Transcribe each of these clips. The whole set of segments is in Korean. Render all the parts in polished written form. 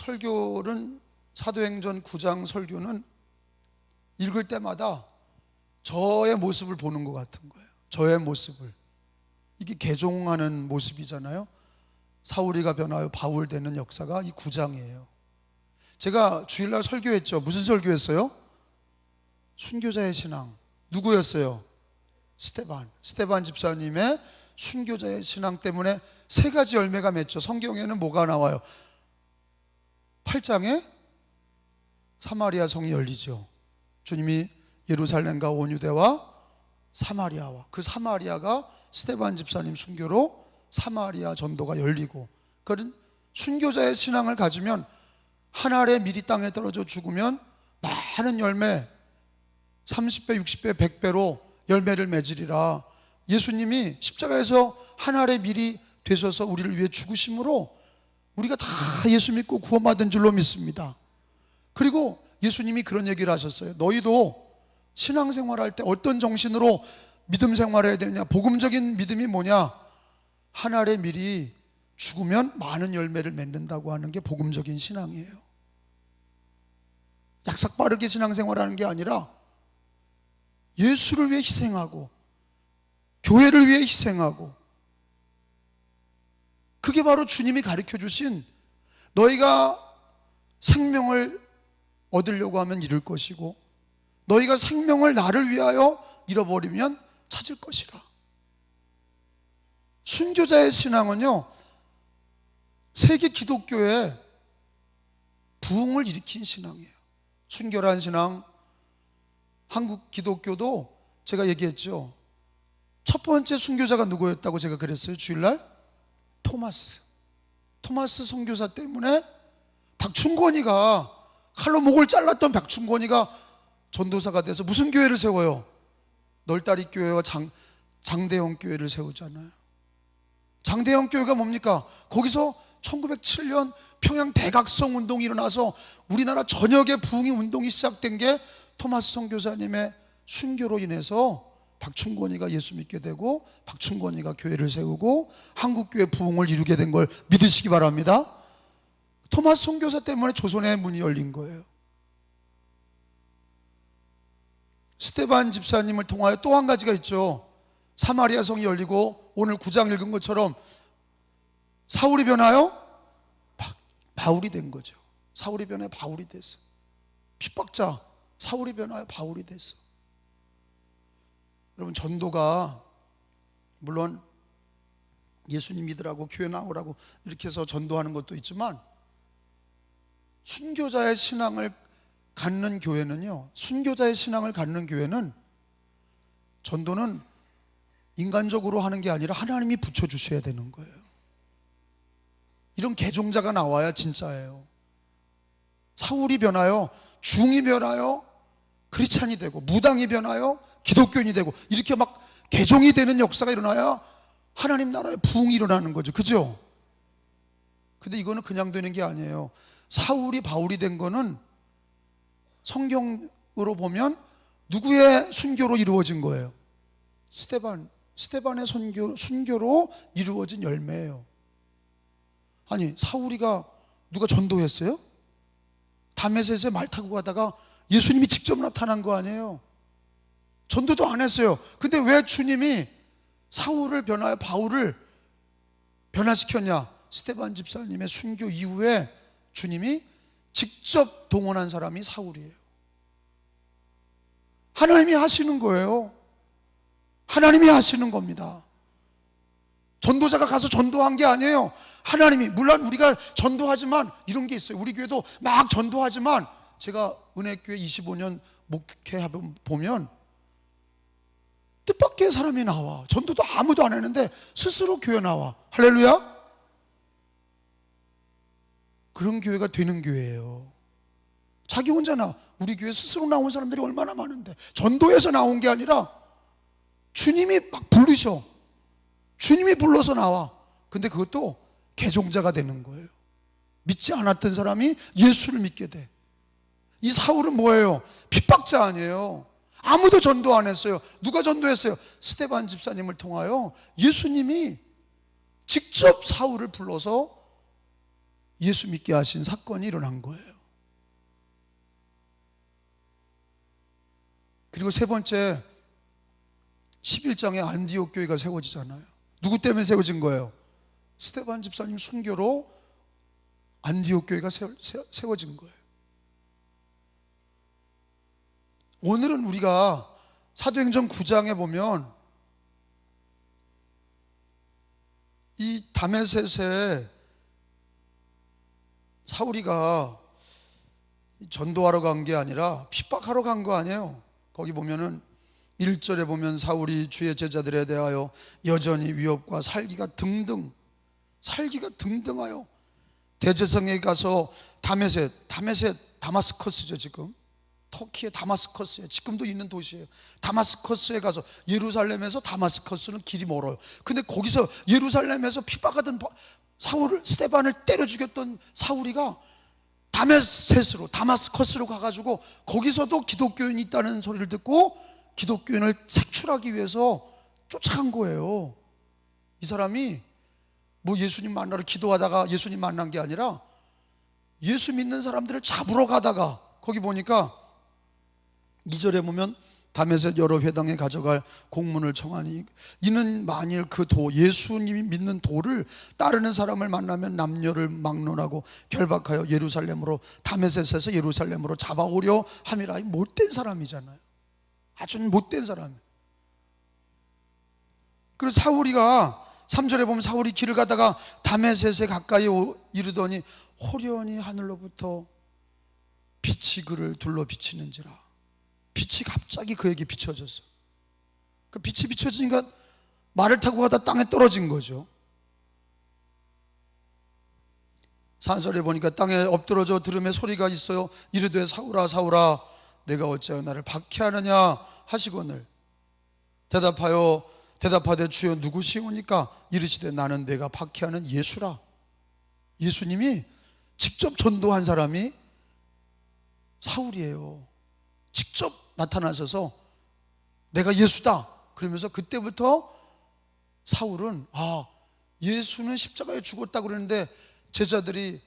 설교는 사도행전 9장 설교는 읽을 때마다 저의 모습을 보는 것 같은 거예요. 저의 모습을. 이게 개종하는 모습이잖아요. 사울이가 변하여 바울 되는 역사가 이 9장이에요. 제가 주일날 설교했죠. 무슨 설교했어요? 순교자의 신앙. 누구였어요? 스테반 집사님의 순교자의 신앙 때문에 세 가지 열매가 맺죠. 성경에는 뭐가 나와요? 8장에 사마리아 성이 열리죠. 주님이 예루살렘과 온 유대와 사마리아와, 그 사마리아가 스테반 집사님 순교로 사마리아 전도가 열리고, 그런 순교자의 신앙을 가지면 한 알의 밀이 땅에 떨어져 죽으면 많은 열매, 30배, 60배, 100배로 열매를 맺으리라. 예수님이 십자가에서 한 알의 밀이 되셔서 우리를 위해 죽으심으로 우리가 다 예수 믿고 구원받은 줄로 믿습니다. 그리고 예수님이 그런 얘기를 하셨어요. 너희도 신앙생활할 때 어떤 정신으로 믿음 생활해야 되느냐? 복음적인 믿음이 뭐냐? 한 알의 밀이 죽으면 많은 열매를 맺는다고 하는 게 복음적인 신앙이에요. 약삭빠르게 신앙생활하는 게 아니라 예수를 위해 희생하고 교회를 위해 희생하고, 그게 바로 주님이 가르쳐 주신 너희가 생명을 얻으려고 하면 잃을 것이고 너희가 생명을 나를 위하여 잃어버리면 찾을 것이라. 순교자의 신앙은요, 세계 기독교의 부흥을 일으킨 신앙이에요. 순교란 신앙, 한국 기독교도 제가 얘기했죠. 첫 번째 순교자가 누구였다고 제가 그랬어요, 주일날? 토마스 선교사 때문에 박충권이가, 칼로 목을 잘랐던 박충권이가 전도사가 돼서 무슨 교회를 세워요? 널다리 교회와 장대영 교회를 세우잖아요. 장대영 교회가 뭡니까? 거기서 1907년 평양 대각성 운동이 일어나서 우리나라 전역의 부흥의 운동이 시작된 게 토마스 선교사님의 순교로 인해서 박충권이가 예수 믿게 되고 박충권이가 교회를 세우고 한국교회 부흥을 이루게 된 걸 믿으시기 바랍니다. 토마스 선교사 때문에 조선의 문이 열린 거예요. 스테반 집사님을 통하여 또 한 가지가 있죠. 사마리아 성이 열리고 오늘 9장 읽은 것처럼 사울이 변하여 바울이 된 거죠. 사울이 변하여 바울이 됐어. 핍박자 사울이 변하여 바울이 됐어. 여러분, 전도가 물론 예수님 믿으라고 교회 나오라고 이렇게 해서 전도하는 것도 있지만, 순교자의 신앙을 갖는 교회는요, 순교자의 신앙을 갖는 교회는 전도는 인간적으로 하는 게 아니라 하나님이 붙여주셔야 되는 거예요. 이런 개종자가 나와야 진짜예요. 사울이 변하여 중이 변하여 크리스찬이 되고 무당이 변하여 기독교인이 되고 이렇게 막 개종이 되는 역사가 일어나야 하나님 나라의 부흥이 일어나는 거죠. 그죠? 근데 이거는 그냥 되는 게 아니에요. 사울이 바울이 된 거는 성경으로 보면 누구의 순교로 이루어진 거예요? 스테반의 순교로 이루어진 열매예요. 아니, 사울이가 누가 전도했어요? 다메섹에 말 타고 가다가 예수님이 직접 나타난 거 아니에요? 전도도 안 했어요. 근데 왜 주님이 사울을 변하여 바울을 변화시켰냐? 스테반 집사님의 순교 이후에 주님이 직접 동원한 사람이 사울이에요. 하나님이 하시는 거예요. 하나님이 하시는 겁니다. 전도자가 가서 전도한 게 아니에요. 하나님이, 물론 우리가 전도하지만 이런 게 있어요. 우리 교회도 막 전도하지만 제가 은혜교회 25년 목회하면 보면 뜻밖의 사람이 나와. 전도도 아무도 안 했는데 스스로 교회 나와. 할렐루야. 그런 교회가 되는 교회예요. 자기 혼자 우리 교회 스스로 나온 사람들이 얼마나 많은데, 전도에서 나온 게 아니라 주님이 막 부르셔. 주님이 불러서 나와. 근데 그것도 개종자가 되는 거예요. 믿지 않았던 사람이 예수를 믿게 돼. 이 사울은 뭐예요? 핍박자 아니에요. 아무도 전도 안 했어요. 누가 전도했어요? 스테반 집사님을 통하여 예수님이 직접 사울을 불러서 예수 믿게 하신 사건이 일어난 거예요. 그리고 세 번째, 11장에 안디옥 교회가 세워지잖아요. 누구 때문에 세워진 거예요? 스데반 집사님 순교로 안디옥 교회가 세워진 거예요. 오늘은 우리가 사도행전 9장에 보면 이 다메섹에 사울이가 전도하러 간 게 아니라 핍박하러 간 거 아니에요. 거기 보면은 1절에 보면 사울이 주의 제자들에 대하여 여전히 위협과 살기가 등등하여 대제성에 가서 다마스커스죠. 지금 터키의 다마스커스에 지금도 있는 도시예요. 다마스커스에 가서, 예루살렘에서 다마스커스는 길이 멀어요. 근데 거기서 예루살렘에서 핍박하던 스데반을 때려 죽였던 사울이가 다마스커스로 가가지고 거기서도 기독교인이 있다는 소리를 듣고 기독교인을 색출하기 위해서 쫓아간 거예요. 이 사람이 뭐 예수님 만나러 기도하다가 예수님 만난 게 아니라 예수 믿는 사람들을 잡으러 가다가, 거기 보니까 2절에 보면 다메섹 여러 회당에 가져갈 공문을 청하니 이는 만일 그 예수님이 믿는 도를 따르는 사람을 만나면 남녀를 막론하고 결박하여 다메섹에서 예루살렘으로 잡아오려 함이라. 못된 사람이잖아요. 아주 못된 사람. 그래서 사울이가 3절에 보면 사울이 길을 가다가 다메섹에 가까이 이르더니 호련히 하늘로부터 빛이 그를 둘러 비치는지라. 빛이 갑자기 그에게 비춰졌어. 그 빛이 비춰지니까 말을 타고 가다 땅에 떨어진 거죠. 산설에 보니까 땅에 엎드러져 들음에 소리가 있어요. 이르되 사울아 사울아 내가 어찌하여 나를 박해하느냐 하시거늘 대답하되 주여 누구시오니까 이르시되 나는 내가 박해하는 예수라. 예수님이 직접 전도한 사람이 사울이에요. 직접 나타나셔서 내가 예수다 그러면서 그때부터 사울은 예수는 십자가에 죽었다고 그러는데 제자들이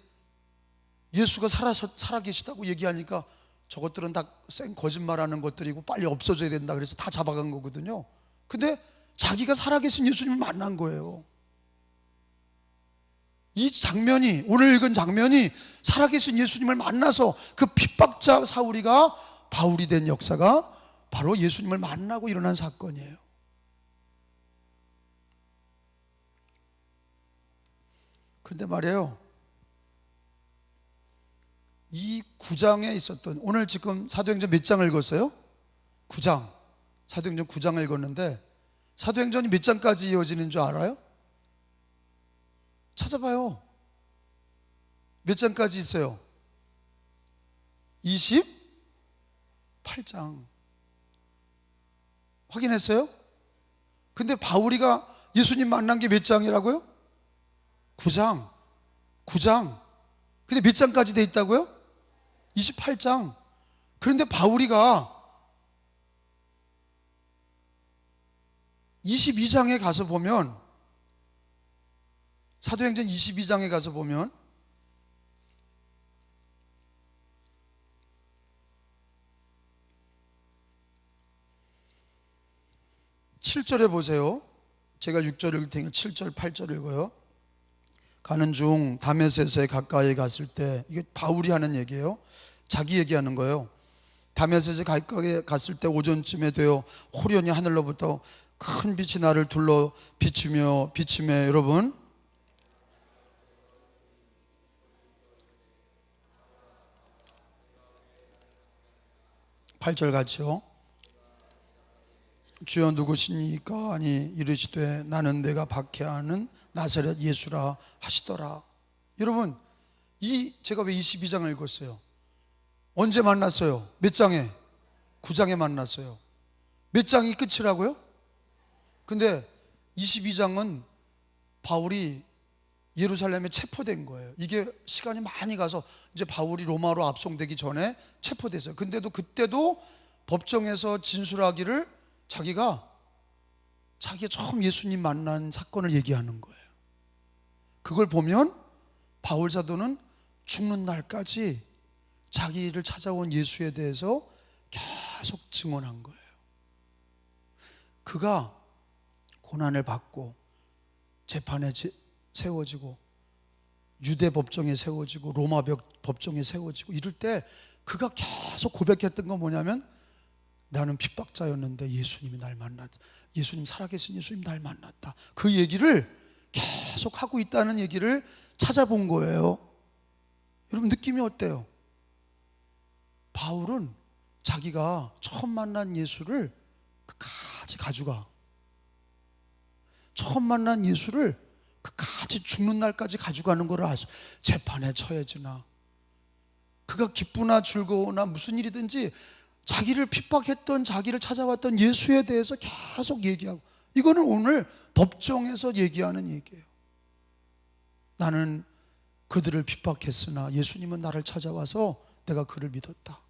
예수가 살아계시다고 얘기하니까 저것들은 다 생 거짓말하는 것들이고 빨리 없어져야 된다 그래서 다 잡아간 거거든요. 근데 자기가 살아계신 예수님을 만난 거예요. 이 장면이, 오늘 읽은 장면이 살아계신 예수님을 만나서 그 핍박자 사울이가 바울이 된 역사가 바로 예수님을 만나고 일어난 사건이에요. 그런데 말이에요, 이 9장에 있었던, 오늘 지금 사도행전 몇 장을 읽었어요? 9장. 사도행전 9장을 읽었는데 사도행전이 몇 장까지 이어지는 줄 알아요? 찾아봐요. 몇 장까지 있어요? 28장. 확인했어요? 근데 바울이가 예수님 만난 게 몇 장이라고요? 9장. 근데 몇 장까지 돼 있다고요? 28장. 그런데 바울이가 22장에 가서 보면, 사도행전 22장에 가서 보면 7절에 보세요. 제가 6절 읽을 테니까 7절, 8절 읽어요. 가는 중 다메섹에 가까이 갔을 때, 이게 바울이 하는 얘기예요. 자기 얘기하는 거예요. 다메섹에 가까이 갔을 때 오전쯤에 되어 호련히 하늘로부터 큰 빛이 나를 둘러 비치며 여러분 8절 같이요. 주여 누구시니까 하니 이르시되 나는 내가 박해하는 나사렛 예수라 하시더라. 여러분, 제가 왜 22장을 읽었어요? 언제 만났어요? 몇 장에? 9장에 만났어요. 몇 장이 끝이라고요? 근데 22장은 바울이 예루살렘에 체포된 거예요. 이게 시간이 많이 가서 이제 바울이 로마로 압송되기 전에 체포됐어요. 근데도 그때도 법정에서 진술하기를 자기가 처음 예수님 만난 사건을 얘기하는 거예요. 그걸 보면 바울 사도는 죽는 날까지 자기를 찾아온 예수에 대해서 계속 증언한 거예요. 그가 고난을 받고 재판에 세워지고 유대 법정에 세워지고 로마 법정에 세워지고 이럴 때 그가 계속 고백했던 건 뭐냐면, 나는 핍박자였는데 예수님이 날 만났다. 예수님, 살아계신 예수님 날 만났다. 그 얘기를 계속 하고 있다는 얘기를 찾아본 거예요. 여러분, 느낌이 어때요? 바울은 자기가 처음 만난 예수를 끝까지 가져가. 처음 만난 예수를 끝까지 죽는 날까지 가져가는 걸 아죠. 재판에 처해지나 그가 기쁘나 즐거우나 무슨 일이든지 자기를 핍박했던, 자기를 찾아왔던 예수에 대해서 계속 얘기하고, 이거는 오늘 법정에서 얘기하는 얘기예요. 나는 그들을 핍박했으나 예수님은 나를 찾아와서 내가 그를 믿었다.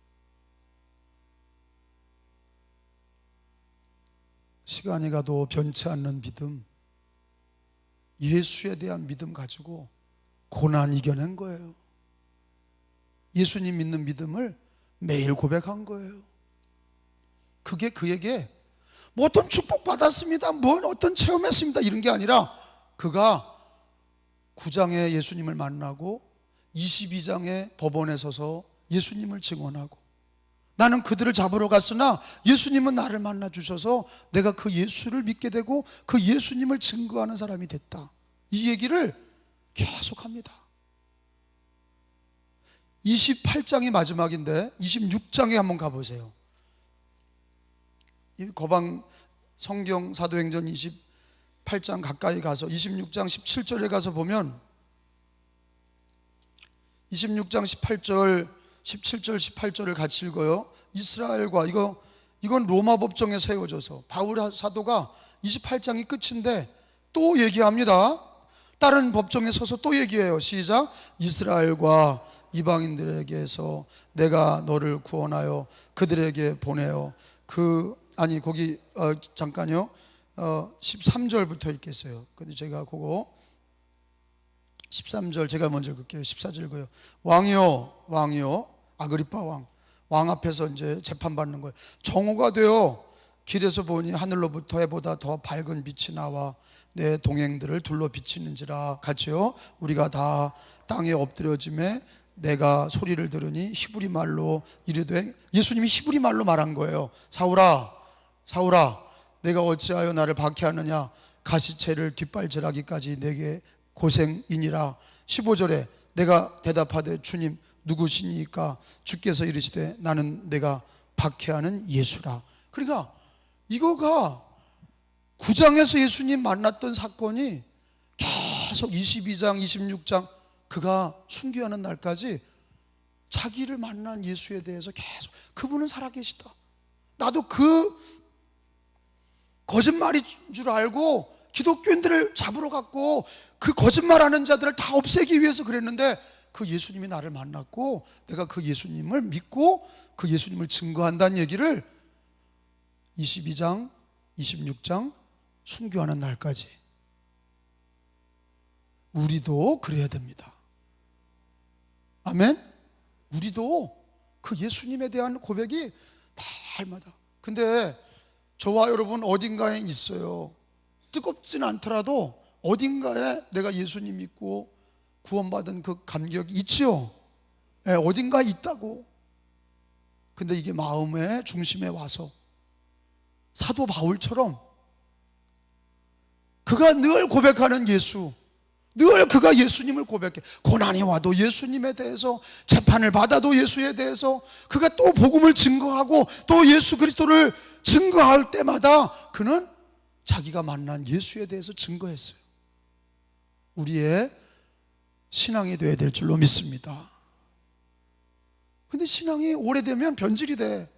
시간이 가도 변치 않는 믿음, 예수에 대한 믿음 가지고 고난 이겨낸 거예요. 예수님 믿는 믿음을 매일 고백한 거예요. 그게 그에게 뭐 어떤 축복 받았습니다, 뭐 어떤 체험했습니다, 이런 게 아니라, 그가 9장에 예수님을 만나고 22장에 법원에 서서 예수님을 증언하고, 나는 그들을 잡으러 갔으나 예수님은 나를 만나 주셔서 내가 그 예수를 믿게 되고 그 예수님을 증거하는 사람이 됐다. 이 얘기를 계속합니다. 28장이 마지막인데 26장에 한번 가보세요. 이 거방 성경 사도행전 28장 가까이 가서 26장 17절에 가서 보면, 26장 18절 17절 18절을 같이 읽어요. 이스라엘과, 이건 로마 법정에 세워져서 바울 사도가 28장이 끝인데 또 얘기합니다. 다른 법정에 서서 또 얘기해요. 시작. 이스라엘과 이방인들에게서 내가 너를 구원하여 그들에게 보내어 잠깐요. 13절부터 읽겠어요. 근데 제가 그거 13절 제가 먼저 읽을게요. 14절 읽어요. 왕이요 아그리파 왕 앞에서 이제 재판받는 거예요. 정오가 되어 길에서 보니 하늘로부터 해보다 더 밝은 빛이 나와 내 동행들을 둘러 비치는지라. 같이요. 우리가 다 땅에 엎드려짐에 내가 소리를 들으니 히브리 말로 이르되, 예수님이 히브리 말로 말한 거예요. 사울아 내가 어찌하여 나를 박해하느냐, 가시채를 뒷발질하기까지 내게 고생이니라. 15절에 내가 대답하되 주님 누구시니까? 주께서 이르시되 나는 내가 박해하는 예수라. 그러니까 이거가 9장에서 예수님 만났던 사건이 계속 22장 26장 그가 순교하는 날까지 자기를 만난 예수에 대해서 계속, 그분은 살아계시다, 나도 그 거짓말인 줄 알고 기독교인들을 잡으러 갔고 그 거짓말하는 자들을 다 없애기 위해서 그랬는데, 그 예수님이 나를 만났고 내가 그 예수님을 믿고 그 예수님을 증거한다는 얘기를 22장 26장 순교하는 날까지 우리도 그래야 됩니다. 아멘. 우리도 그 예수님에 대한 고백이 날마다. 근데 저와 여러분 어딘가에 있어요. 뜨겁진 않더라도 어딘가에 내가 예수님 믿고 구원받은 그 감격이 있지요. 네, 어딘가에 있다고. 근데 이게 마음의 중심에 와서 사도 바울처럼 그가 늘 고백하는 예수, 늘 그가 예수님을 고백해. 고난이 와도 예수님에 대해서, 재판을 받아도 예수에 대해서, 그가 또 복음을 증거하고 또 예수 그리스도를 증거할 때마다 그는 자기가 만난 예수에 대해서 증거했어요. 우리의 신앙이 되어야 될 줄로 믿습니다. 근데 신앙이 오래되면 변질이 돼.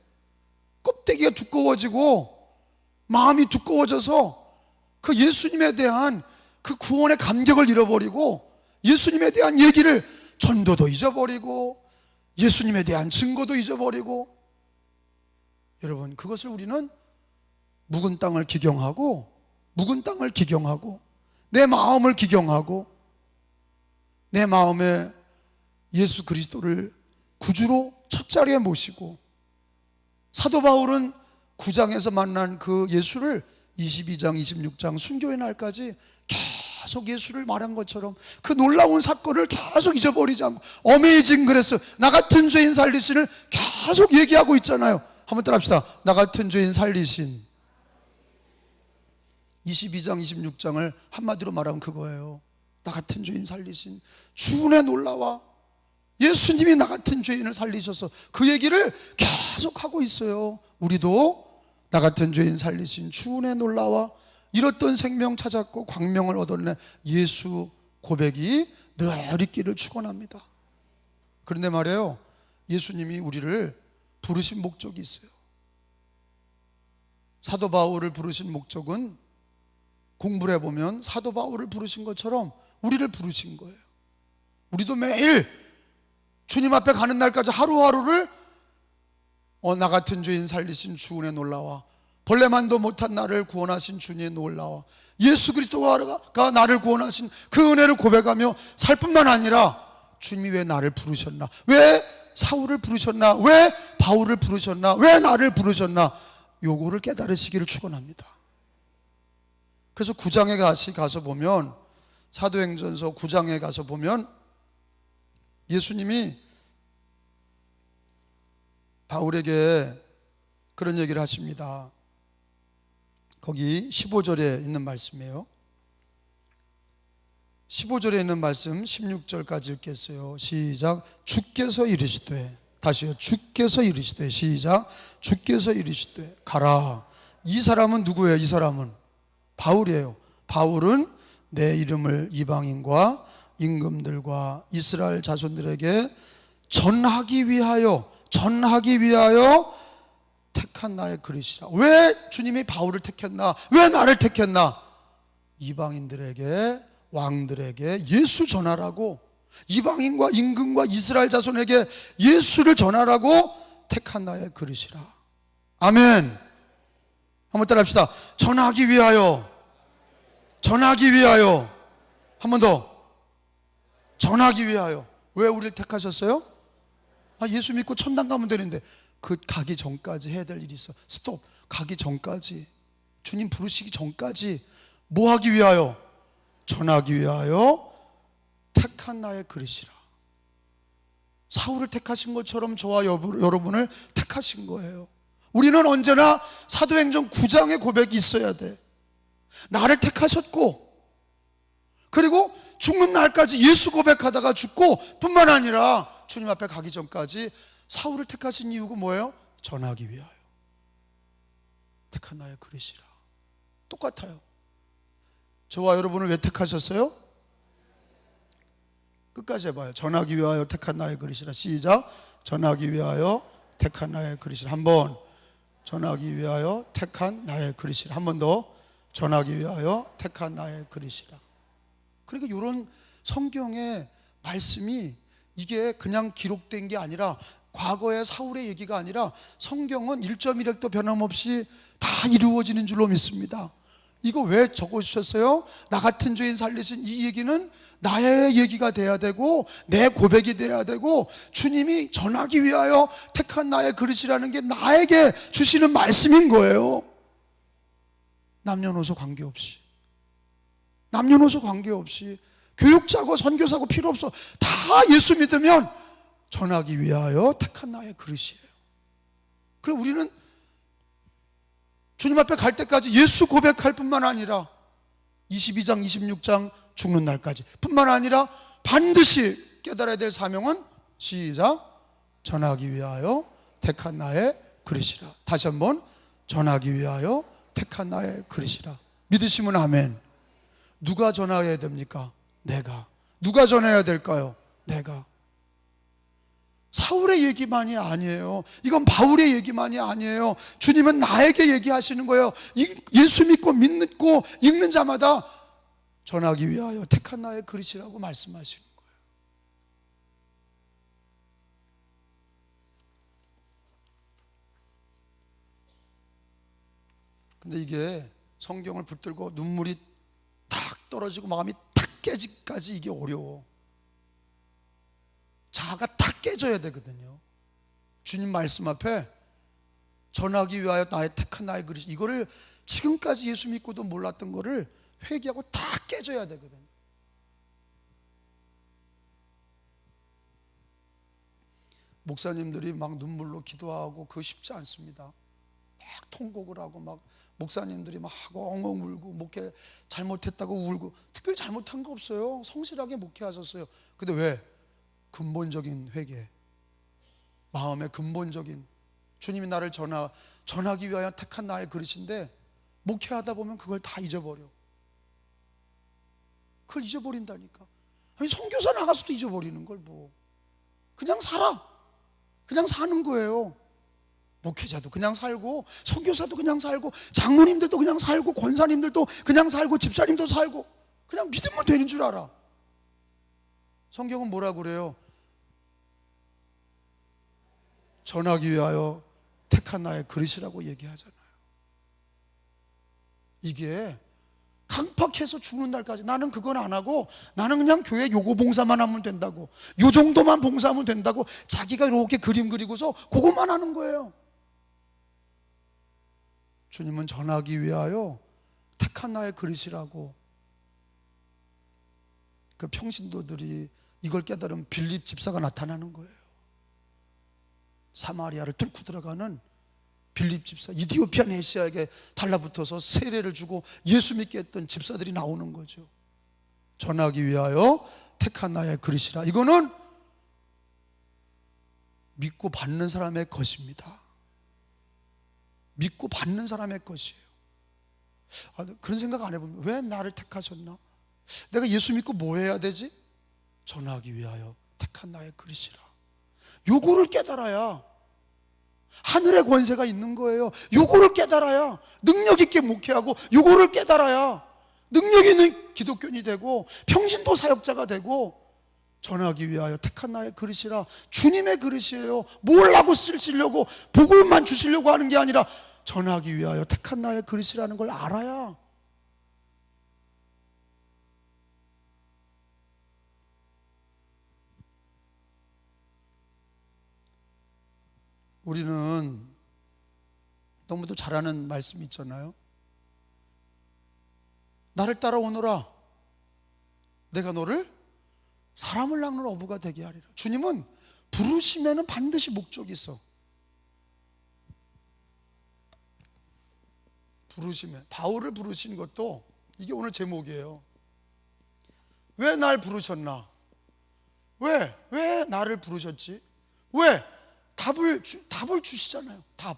껍데기가 두꺼워지고 마음이 두꺼워져서 그 예수님에 대한 그 구원의 감격을 잃어버리고, 예수님에 대한 얘기를, 전도도 잊어버리고 예수님에 대한 증거도 잊어버리고. 여러분, 그것을 우리는 묵은 땅을 기경하고 내 마음을 기경하고 내 마음에 예수 그리스도를 구주로 첫 자리에 모시고, 사도 바울은 9장에서 만난 그 예수를 22장, 26장 순교의 날까지 계속 예수를 말한 것처럼 그 놀라운 사건을 계속 잊어버리지 않고, 어메이징 그레스, 나 같은 죄인 살리신을 계속 얘기하고 있잖아요. 한번 따라합시다. 나 같은 죄인 살리신. 22장, 26장을 한마디로 말하면 그거예요. 나 같은 죄인 살리신 주 은혜 놀라와. 예수님이 나 같은 죄인을 살리셔서 그 얘기를 계속 하고 있어요. 우리도 나 같은 죄인 살리신 주 은혜 놀라와, 잃었던 생명 찾았고 광명을 얻어내 예수 고백이 늘 있기를 축원합니다. 그런데 말이에요, 예수님이 우리를 부르신 목적이 있어요. 사도 바울을 부르신 목적은, 공부를 해보면 사도 바울을 부르신 것처럼 우리를 부르신 거예요. 우리도 매일 주님 앞에 가는 날까지 하루하루를 나 같은 죄인 살리신 주 은혜 놀라와, 벌레만도 못한 나를 구원하신 주님 놀라와, 예수 그리스도가 나를 구원하신 그 은혜를 고백하며 살 뿐만 아니라, 주님이 왜 나를 부르셨나, 왜 사울을 부르셨나, 왜 바울을 부르셨나, 왜 나를 부르셨나, 요거를 깨달으시기를 축원합니다. 그래서 9장에 가서 보면, 사도행전서 9장에 가서 보면 예수님이 바울에게 그런 얘기를 하십니다. 거기 15절에 있는 말씀이에요. 15절에 있는 말씀 16절까지 읽겠어요. 시작. 주께서 이르시되, 다시요. 주께서 이르시되, 시작. 주께서 이르시되 가라. 이 사람은 누구예요? 이 사람은 바울이에요. 바울은 내 이름을 이방인과 임금들과 이스라엘 자손들에게 전하기 위하여 택한 나의 그릇이라. 왜 주님이 바울을 택했나? 왜 나를 택했나? 이방인들에게, 왕들에게 예수 전하라고, 이방인과 임금과 이스라엘 자손에게 예수를 전하라고 택한 나의 그릇이라. 아멘. 한번 따라합시다. 전하기 위하여. 한 번 더. 전하기 위하여. 왜 우리를 택하셨어요? 예수 믿고 천당 가면 되는데, 그 가기 전까지 해야 될 일이 있어. 스톱. 가기 전까지, 주님 부르시기 전까지 뭐 하기 위하여? 전하기 위하여 택한 나의 그릇이라. 사울을 택하신 것처럼 저와 여러분을 택하신 거예요. 우리는 언제나 사도행전 9장의 고백이 있어야 돼. 나를 택하셨고, 그리고 죽는 날까지 예수 고백하다가 죽고, 뿐만 아니라 주님 앞에 가기 전까지 사울을 택하신 이유가 뭐예요? 전하기 위하여. 택한 나의 그릇이라. 똑같아요. 저와 여러분을 왜 택하셨어요? 끝까지 해봐요. 전하기 위하여 택한 나의 그릇이라. 시작. 전하기 위하여 택한 나의 그릇이라. 한번. 전하기 위하여 택한 나의 그릇이라. 한 번 더. 전하기 위하여 택한 나의 그릇이라. 그러니까 이런 성경의 말씀이, 이게 그냥 기록된 게 아니라, 과거의 사울의 얘기가 아니라, 성경은 1.1획도 변함없이 다 이루어지는 줄로 믿습니다. 이거 왜 적어주셨어요? 나 같은 죄인 살리신 이 얘기는 나의 얘기가 돼야 되고, 내 고백이 돼야 되고, 주님이 전하기 위하여 택한 나의 그릇이라는 게 나에게 주시는 말씀인 거예요. 남녀노소 관계없이, 교육자고 선교사고 필요 없어. 다 예수 믿으면 전하기 위하여 택한 나의 그릇이에요. 그리고 우리는 주님 앞에 갈 때까지 예수 고백할 뿐만 아니라, 22장 26장 죽는 날까지 뿐만 아니라 반드시 깨달아야 될 사명은, 시작. 전하기 위하여 택한 나의 그릇이라. 다시 한번. 전하기 위하여 택한 나의 그릇이라. 믿으시면 아멘. 누가 전해야 됩니까? 내가. 누가 전해야 될까요? 내가. 사울의 얘기만이 아니에요. 이건 바울의 얘기만이 아니에요. 주님은 나에게 얘기하시는 거예요. 예수 믿고 읽는 자마다 전하기 위하여 택한 나의 그릇이라고 말씀하시는 거예요. 근데 이게 성경을 붙들고 눈물이 탁 떨어지고 마음이 탁 깨지기까지 이게 어려워. 자아가 다 깨져야 되거든요. 주님 말씀 앞에 전하기 위하여 나의 택한 나의 그릇, 이거를 지금까지 예수 믿고도 몰랐던 거를 회개하고 다 깨져야 되거든요. 목사님들이 막 눈물로 기도하고 그거 쉽지 않습니다. 막 통곡을 하고 막 목사님들이 막 하고 엉엉 울고 목회 잘못했다고 울고, 특별히 잘못한 거 없어요. 성실하게 목회하셨어요. 근데 왜? 근본적인 회개, 마음의 근본적인, 주님이 나를 전하기 위하여 택한 나의 그릇인데 목회하다 보면 그걸 다 잊어버려. 그걸 잊어버린다니까. 아니, 선교사 나가서도 잊어버리는 걸 뭐. 그냥 살아. 그냥 사는 거예요. 목회자도 그냥 살고, 선교사도 그냥 살고, 장로님들도 그냥 살고, 권사님들도 그냥 살고, 집사님도 살고, 그냥 믿으면 되는 줄 알아. 성경은 뭐라고 그래요? 전하기 위하여 택한 나의 그릇이라고 얘기하잖아요. 이게 강팍해서 죽는 날까지 나는 그건 안 하고 나는 그냥 교회 요거 봉사만 하면 된다고, 요 정도만 봉사하면 된다고 자기가 이렇게 그림 그리고서 그것만 하는 거예요. 주님은 전하기 위하여 택한 나의 그릇이라고. 그 평신도들이 이걸 깨달은 빌립 집사가 나타나는 거예요. 사마리아를 뚫고 들어가는 빌립 집사, 이디오피아 네시아에게 달라붙어서 세례를 주고 예수 믿게 했던 집사들이 나오는 거죠. 전하기 위하여 택한 나의 그릇이라. 이거는 믿고 받는 사람의 것입니다. 믿고 받는 사람의 것이에요. 그런 생각 안 해보면, 왜 나를 택하셨나? 내가 예수 믿고 뭐 해야 되지? 전하기 위하여 택한 나의 그릇이라. 요거를 깨달아야 하늘의 권세가 있는 거예요. 요거를 깨달아야 능력 있게 목회하고, 요거를 깨달아야 능력 있는 기독교인이 되고 평신도 사역자가 되고, 전하기 위하여 택한 나의 그릇이라. 주님의 그릇이에요. 뭘 하고 쓰시려고, 복을만 주시려고 하는 게 아니라 전하기 위하여 택한 나의 그릇이라는 걸 알아야. 우리는 너무도 잘하는 말씀이 있잖아요. 나를 따라오너라, 내가 너를 사람을 낚는 어부가 되게 하리라. 주님은 부르심에는 반드시 목적이 있어. 부르심에, 바울을 부르신 것도 이게 오늘 제목이에요. 왜 날 부르셨나? 왜 나를 부르셨지? 왜? 답을 주시잖아요. 답.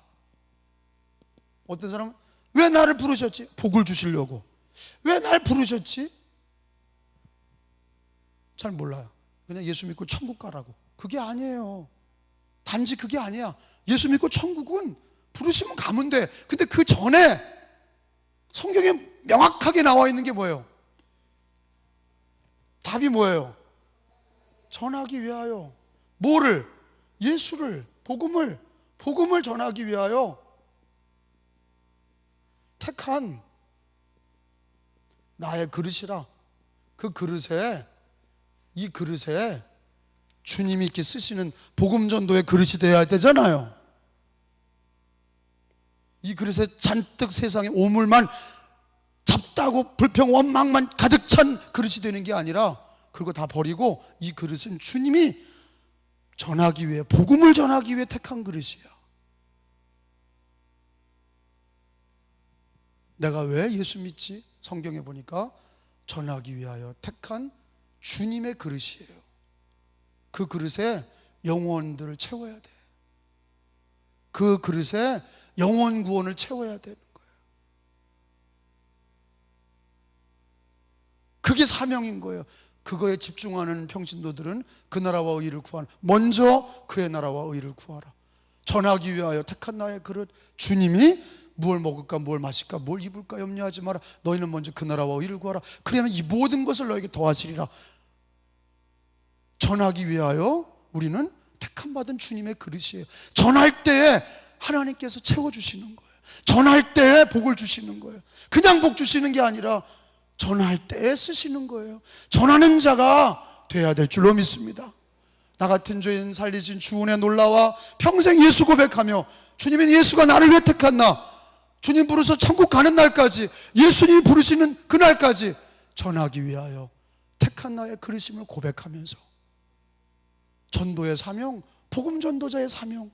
어떤 사람은 왜 나를 부르셨지? 복을 주시려고. 왜 날 부르셨지? 잘 몰라요. 그냥 예수 믿고 천국 가라고. 그게 아니에요. 단지 그게 아니야. 예수 믿고 천국은 부르시면 가면 돼. 근데 그 전에 성경에 명확하게 나와 있는 게 뭐예요? 답이 뭐예요? 전하기 위하여. 뭐를? 예수를, 복음을 전하기 위하여 택한 나의 그릇이라. 그 그릇에, 이 그릇에 주님이 이렇게 쓰시는 복음 전도의 그릇이 되어야 되잖아요. 이 그릇에 잔뜩 세상의 오물만, 잡다고 불평 원망만 가득 찬 그릇이 되는 게 아니라, 그거 다 버리고 이 그릇은 주님이 전하기 위해, 복음을 전하기 위해 택한 그릇이야. 내가 왜 예수 믿지? 성경에 보니까 전하기 위하여 택한 주님의 그릇이에요. 그 그릇에 영혼들을 채워야 돼. 그 그릇에 영혼 구원을 채워야 되는 거예요. 그게 사명인 거예요. 그거에 집중하는 평신도들은 그 나라와 의를 구하는, 먼저 그의 나라와 의를 구하라. 전하기 위하여 택한 나의 그릇. 주님이 무엇을 먹을까, 무엇을 마실까, 뭘 입을까 염려하지 마라. 너희는 먼저 그 나라와 의를 구하라. 그러면 이 모든 것을 너에게 더하시리라. 전하기 위하여 우리는 택함 받은 주님의 그릇이에요. 전할 때에 하나님께서 채워주시는 거예요. 전할 때에 복을 주시는 거예요. 그냥 복 주시는 게 아니라 전할 때에 쓰시는 거예요. 전하는 자가 돼야 될 줄로 믿습니다. 나 같은 죄인 살리신 주 은혜 놀라와 평생 예수 고백하며 주님은 예수가 나를 왜 택했나, 주님 부르셔 천국 가는 날까지, 예수님이 부르시는 그날까지 전하기 위하여 택한 나의 그리심을 고백하면서 전도의 사명, 복음 전도자의 사명.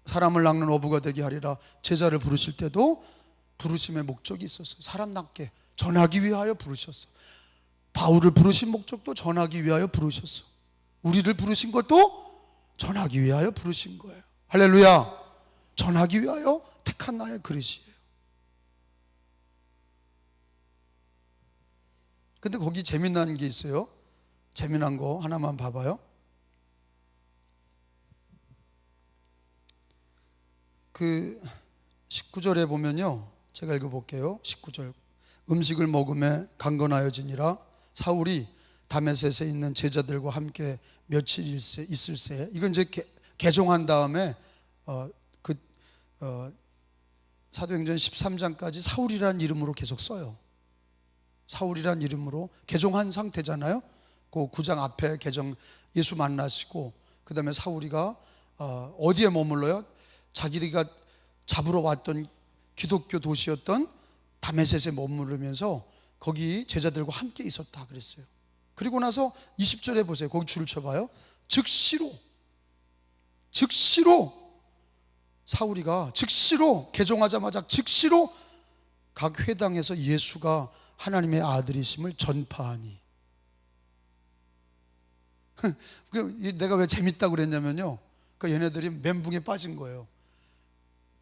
사람을 낚는 어부가 되게 하리라. 제자를 부르실 때도 부르심의 목적이 있었어요. 사람 낚게 전하기 위하여 부르셨어. 바울을 부르신 목적도 전하기 위하여 부르셨어. 우리를 부르신 것도 전하기 위하여 부르신 거예요. 할렐루야. 전하기 위하여 택한 나의 그릇이에요. 근데 거기 재미난 게 있어요. 재미난 거 하나만 봐봐요. 그 19절에 보면요, 제가 읽어볼게요. 19절. 음식을 먹음에 강건하여지니라. 사울이 다메섹에 있는 제자들과 함께 며칠 있을새. 이건 이제 개종한 다음에 사도행전 13장까지 사울이라는 이름으로 계속 써요. 사울이라는 이름으로 개종한 상태잖아요. 그 9장 앞에 예수 만나시고 그 다음에 사울이가 어디에 머물러요? 자기가 잡으러 왔던 기독교 도시였던 다메섹에 머무르면서 거기 제자들과 함께 있었다 그랬어요. 그리고 나서 20절에 보세요. 거기 줄을 쳐봐요. 즉시로 사울이가 즉시로 개종하자마자 즉시로 각 회당에서 예수가 하나님의 아들이심을 전파하니. 내가 왜 재밌다고 그랬냐면요, 그러니까 얘네들이 멘붕에 빠진 거예요.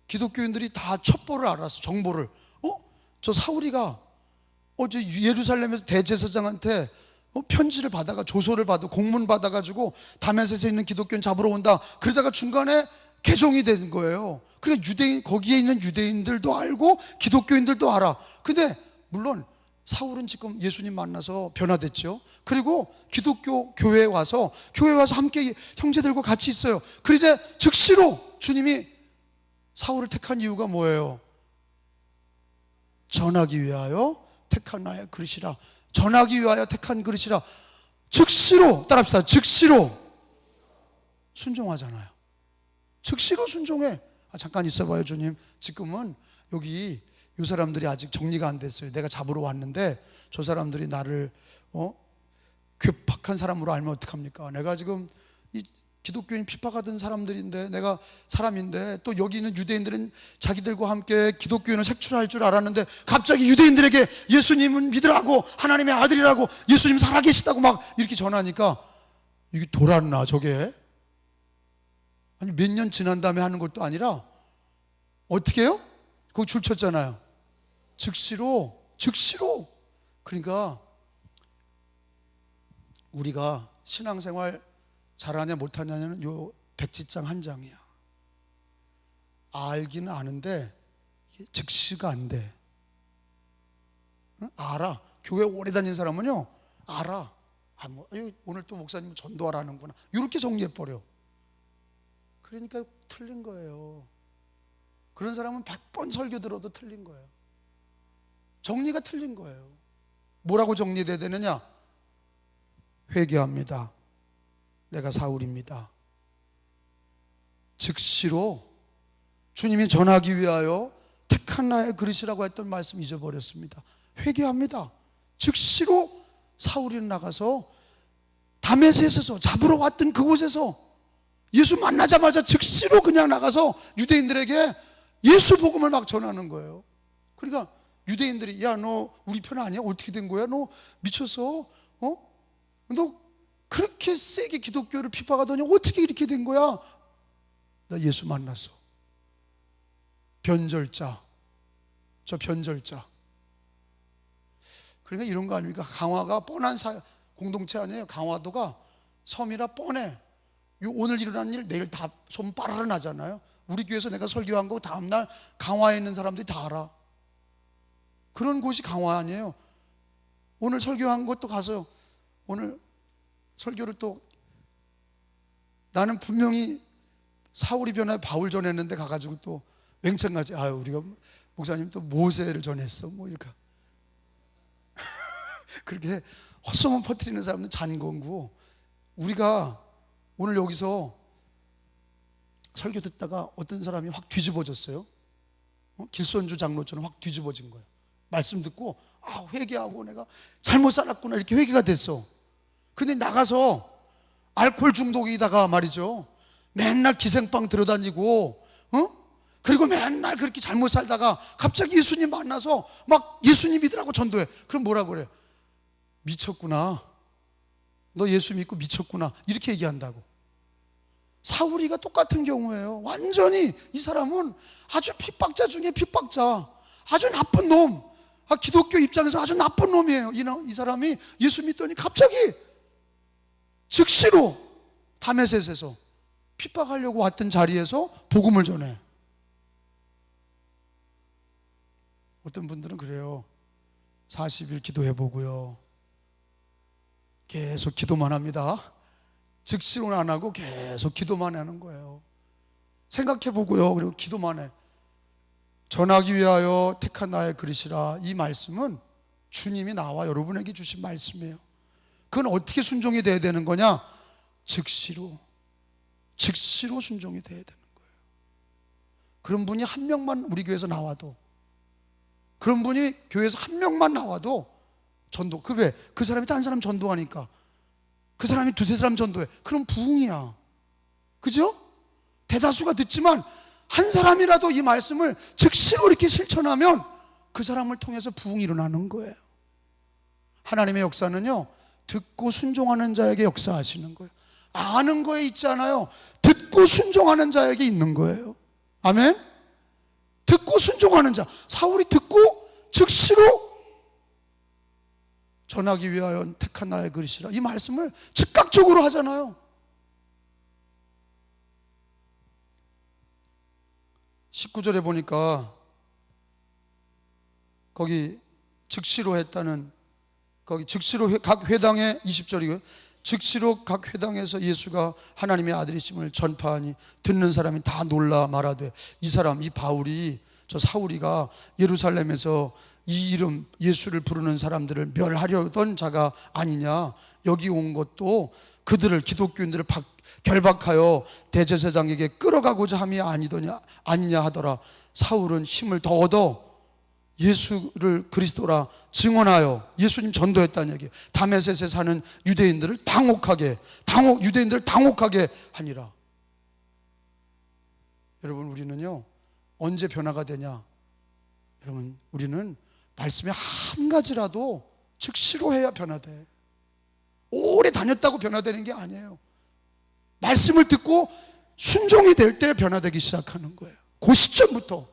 기독교인들이 다 첩보를 알았어. 정보를. 저 사울이가 어제 예루살렘에서 대제사장한테 편지를 받아가, 조서를 받아, 공문 받아가지고 다메섹에 있는 기독교인 잡으러 온다. 그러다가 중간에 개종이 된 거예요. 그러니까 거기에 있는 유대인들도 알고 기독교인들도 알아. 근데 물론 사울은 지금 예수님 만나서 변화됐죠. 그리고 기독교 교회에 와서 함께 형제들과 같이 있어요. 그러자 즉시로 주님이 사울을 택한 이유가 뭐예요? 전하기 위하여 택한 나의 그릇이라. 전하기 위하여 택한 그릇이라. 즉시로, 따라합시다. 즉시로 순종하잖아요. 즉시로 순종해. 잠깐 있어봐요, 주님. 지금은 여기 이 사람들이 아직 정리가 안 됐어요. 내가 잡으러 왔는데 저 사람들이 나를 괴팍한 사람으로 알면 어떡합니까? 내가 지금 이 기독교인 핍박하던 사람들인데, 내가 사람인데, 또 여기 있는 유대인들은 자기들과 함께 기독교인을 색출할 줄 알았는데 갑자기 유대인들에게 예수님은 믿으라고, 하나님의 아들이라고, 예수님 살아계시다고 막 이렇게 전하니까 이게 돌았나 저게? 아니 몇 년 지난 다음에 하는 것도 아니라 어떻게 해요? 거기 줄 쳤잖아요. 즉시로. 그러니까 우리가 신앙생활 잘하냐 못하냐는 요 백지장 한 장이야. 알기는 아는데 즉시가 안 돼. 응? 알아. 교회 오래 다닌 사람은요 알아. 오늘 또 목사님은 전도하라는구나, 이렇게 정리해버려. 그러니까 틀린 거예요. 그런 사람은 100번 설교 들어도 틀린 거예요. 정리가 틀린 거예요. 뭐라고 정리돼야 되느냐? 회개합니다. 내가 사울입니다. 즉시로 주님이 전하기 위하여 택한 나의 그릇이라고 했던 말씀 잊어버렸습니다. 회개합니다. 즉시로 사울이 나가서 다메섹에서 잡으러 왔던 그곳에서 예수 만나자마자 즉시로 그냥 나가서 유대인들에게 예수 복음을 막 전하는 거예요. 그러니까 유대인들이, 야, 너 우리 편 아니야? 어떻게 된 거야? 너 미쳤어? 너 그렇게 세게 기독교를 핍박하더니 어떻게 이렇게 된 거야? 나 예수 만났어. 변절자. 저 변절자. 그러니까 이런 거 아닙니까? 강화가 뻔한 공동체 아니에요. 강화도가 섬이라 뻔해. 오늘 일어난 일 내일 다 손 빠르르 나잖아요. 우리 교회에서 내가 설교한 거 다음날 강화에 있는 사람들이 다 알아. 그런 곳이 강화 아니에요. 오늘 설교한 것도 가서 오늘 설교를 또, 나는 분명히 사울이 변화에 바울 전했는데 가가지고 또 맹창같이, 우리가 목사님 또 모세를 전했어 뭐 이렇게 그렇게 헛소문 퍼뜨리는 사람은 잔건고, 우리가 오늘 여기서 설교 듣다가 어떤 사람이 확 뒤집어졌어요. 길선주 장로처럼 확 뒤집어진 거예요. 말씀 듣고 회개하고 내가 잘못 살았구나 이렇게 회개가 됐어. 근데 나가서 알코올 중독이다가 말이죠, 맨날 기생빵 들어다니고 그리고 맨날 그렇게 잘못 살다가 갑자기 예수님 만나서 막 예수님 믿으라고 전도해. 그럼 뭐라고 그래? 미쳤구나, 너 예수 믿고 미쳤구나, 이렇게 얘기한다고. 사울이가 똑같은 경우예요. 완전히 이 사람은 아주 핍박자 중에 핍박자, 아주 나쁜 놈, 기독교 입장에서 아주 나쁜 놈이에요. 이 사람이 예수 믿더니 갑자기 즉시로 다메섹에서 핍박하려고 왔던 자리에서 복음을 전해. 어떤 분들은 그래요. 40일 기도해보고요, 계속 기도만 합니다. 즉시로는 안 하고 계속 기도만 하는 거예요. 생각해보고요, 그리고 기도만 해. 전하기 위하여 택한 나의 그릇이라, 이 말씀은 주님이 나와 여러분에게 주신 말씀이에요. 그건 어떻게 순종이 돼야 되는 거냐? 즉시로 순종이 돼야 되는 거예요. 그런 분이 한 명만 우리 교회에서 나와도, 그런 분이 교회에서 한 명만 나와도 전도, 그 사람이 딴 사람 전도하니까 그 사람이 두세 사람 전도해. 그럼 부흥이야. 그죠? 대다수가 듣지만 한 사람이라도 이 말씀을 즉시로 이렇게 실천하면 그 사람을 통해서 부흥이 일어나는 거예요. 하나님의 역사는요, 듣고 순종하는 자에게 역사하시는 거예요. 아는 거에 있지 않아요. 듣고 순종하는 자에게 있는 거예요. 아멘? 듣고 순종하는 자. 사울이 듣고 즉시로 전하기 위하여 택한 나의 그릇이라, 이 말씀을 즉각적으로 하잖아요. 19절에 보니까 거기 즉시로 했다는, 거기 즉시로 각 회당에, 20절이고요. 즉시로 각 회당에서 예수가 하나님의 아들이심을 전파하니 듣는 사람이 다 놀라 말하되, 이 사람, 이 바울이, 저 사울이가 예루살렘에서 이 이름 예수를 부르는 사람들을 멸하려던 자가 아니냐, 여기 온 것도 그들을, 기독교인들을 결박하여 대제사장에게 끌어가고자 함이 아니냐 하더라. 사울은 힘을 더 얻어 예수를 그리스도라 증언하여 예수님 전도했다는 얘기예요. 다메섹에 사는 유대인들을 당혹하게 하니라. 여러분, 우리는요 언제 변화가 되냐? 여러분, 우리는 말씀의 한 가지라도 즉시로 해야 변화돼. 오래 다녔다고 변화되는 게 아니에요. 말씀을 듣고 순종이 될 때 변화되기 시작하는 거예요. 그 시점부터.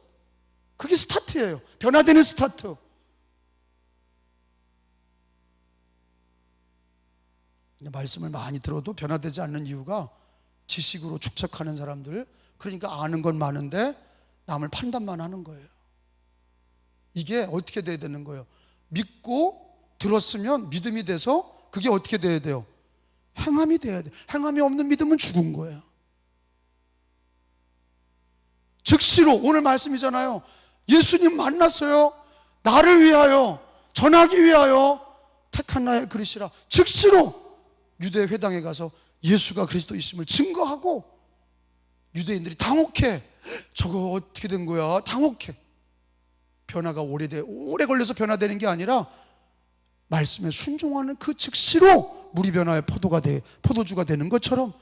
그게 스타트예요. 변화되는 스타트. 말씀을 많이 들어도 변화되지 않는 이유가 지식으로 축적하는 사람들, 그러니까 아는 건 많은데 남을 판단만 하는 거예요. 이게 어떻게 돼야 되는 거예요? 믿고 들었으면 믿음이 돼서 그게 어떻게 돼야 돼요? 행함이 돼야 돼. 행함이 없는 믿음은 죽은 거예요. 즉시로, 오늘 말씀이잖아요. 예수님 만났어요. 나를 위하여, 전하기 위하여 택한 나의 그릇이라. 즉시로 유대 회당에 가서 예수가 그리스도이심을 증거하고, 유대인들이 당혹해. 저거 어떻게 된 거야? 당혹해. 변화가 오래 걸려서 변화되는 게 아니라 말씀에 순종하는 그 즉시로 물이 변화의 포도주가 되는 것처럼,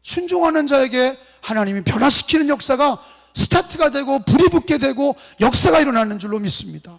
순종하는 자에게 하나님이 변화시키는 역사가 스타트가 되고 불이 붙게 되고 역사가 일어나는 줄로 믿습니다.